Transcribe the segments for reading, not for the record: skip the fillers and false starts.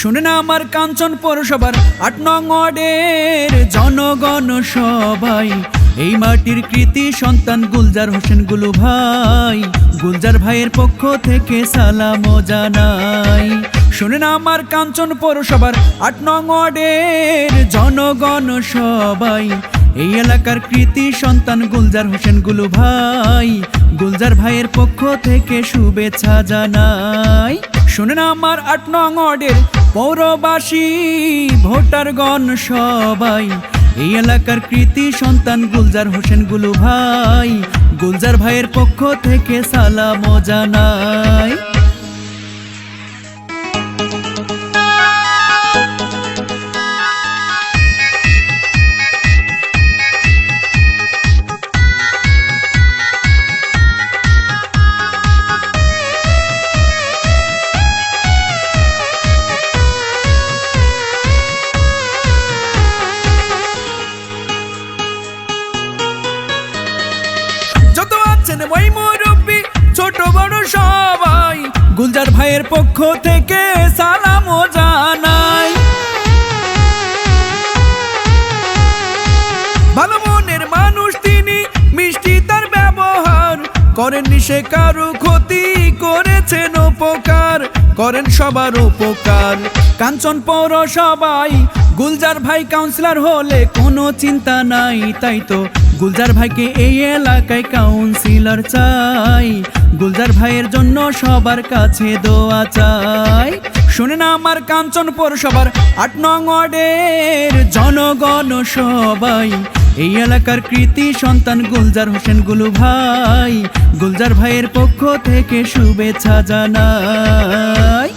শুনে না আমার কাঞ্চন পৌরসভার ৮ নং ওয়ার্ডের জনগণ সবাই, এই মাটির কৃতি সন্তান গুলজার হোসেন গুলু ভাই, গুলজার ভাইয়ের পক্ষ থেকে সালাম জানাই। শুনে না আমার কাঞ্চন পৌরসভার ৮ নং ওয়ার্ডের জনগণ সবাই, এই এলাকার কৃতি সন্তান গুলজার হোসেন গুলু ভাই, গুলজার ভাইয়ের পক্ষ থেকে শুভেচ্ছা জানাই। শুনে না আমার ৮ নং ওয়ার্ডের পৌরবাসী ভোটারগণ সবাই, এই এলাকার কৃতি সন্তান গুলজার হোসেন গুলু ভাই, গুলজার ভাইয়ের পক্ষ থেকে সালাম জানাই। ওই মুরব্বি ছোট বড় সবাই, গুলজার ভাইয়ের পক্ষ থেকে সালাম জানাই। ভালো মনের মানুষ তিনি, মিষ্টি তার ব্যবহার, করেননি সে কারো ক্ষতি, করেছেন উপকার, করেন সবার উপকার। কাঞ্চন পৌরসভায় গুলজার ভাই কাউন্সিলর হলে কোনো চিন্তা নাই, তাই তো গুলজার ভাইকে এই এলাকায় কাউন্সিলর চাই, গুলজার ভাইয়ের জন্য সবার কাছে দোয়া চাই। শুনে না আমার কাঞ্চন পৌরসভার ৮ নং ওয়ার্ডের জনগণ সবাই, এই এলাকার কৃতি সন্তান গুলজার হোসেন গুলু ভাই, গুলজার ভাইয়ের পক্ষ থেকে শুভেচ্ছা জানাই।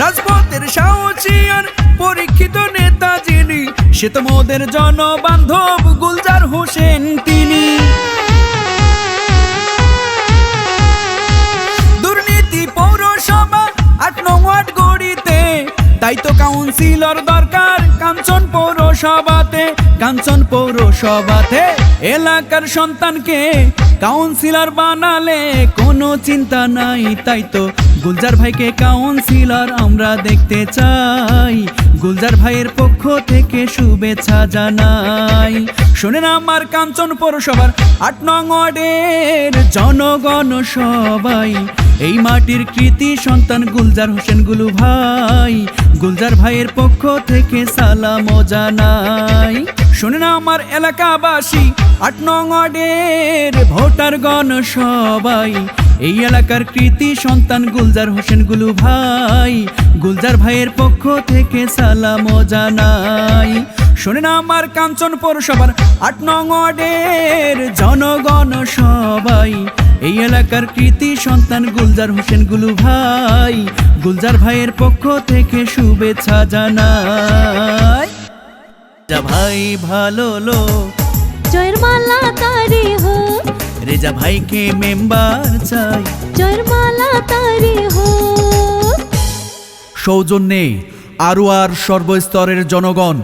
রাজপথের সাহসিয়ার পরীক্ষিত নেতা যিনি, সে তো মোদের জনবান্ধব গুলজার হোসেন তিনি। দুর্নীতি পৌরসভা ৮ নং ওয়ার্ড গড়িতে, তাই তো কাউন্সিলর দরকার কাঞ্চন পৌরসভাতে, কাঞ্চন পৌরসভাতে এলাকার সন্তানকে কাউন্সিলর বানালে কোনো চিন্তা নাই, তাই তো গুলজার ভাইকে কাউন্সিলর আমরা দেখতে চাই, গুলজার ভাইয়ের পক্ষ থেকে শুভেচ্ছা জানাই। শোনেন আমার কাঞ্চন পৌরসভার ৮ নং ওয়ার্ডের জনগণ সবাই, এই মাটির কৃতি সন্তান গুলজার হোসেন গুলু ভাই, গুলজার ভাইয়ের পক্ষ থেকে সালাম জানাই। শোনেন আমার এলাকাবাসী ৮ নং ওয়ার্ডের ভোটারগণ সবাই, এই এলাকার কৃতি সন্তান গুলজার হোসেন গুলু ভাই, গুলজার ভাইয়ের পক্ষ থেকে সালাম জানাই। শোনেন আমার কাঞ্চন পৌরসভার ৮ নং ওয়ার্ডের জনগণ সবাই, এই এলাকার কৃতি সন্তান গুলজার হোসেন গুলু ভাই, গুলজার ভাইয়ের পক্ষ থেকে শুভেচ্ছা জানাই। রেজা ভাই ভালো লোক, জয়ের মালা তারি হো, রেজা ভাইকে মেম্বার চাই, জয়ের মালা তারি হো। সৌজন্যে আরোয়ার সর্বস্তরের জনগণ।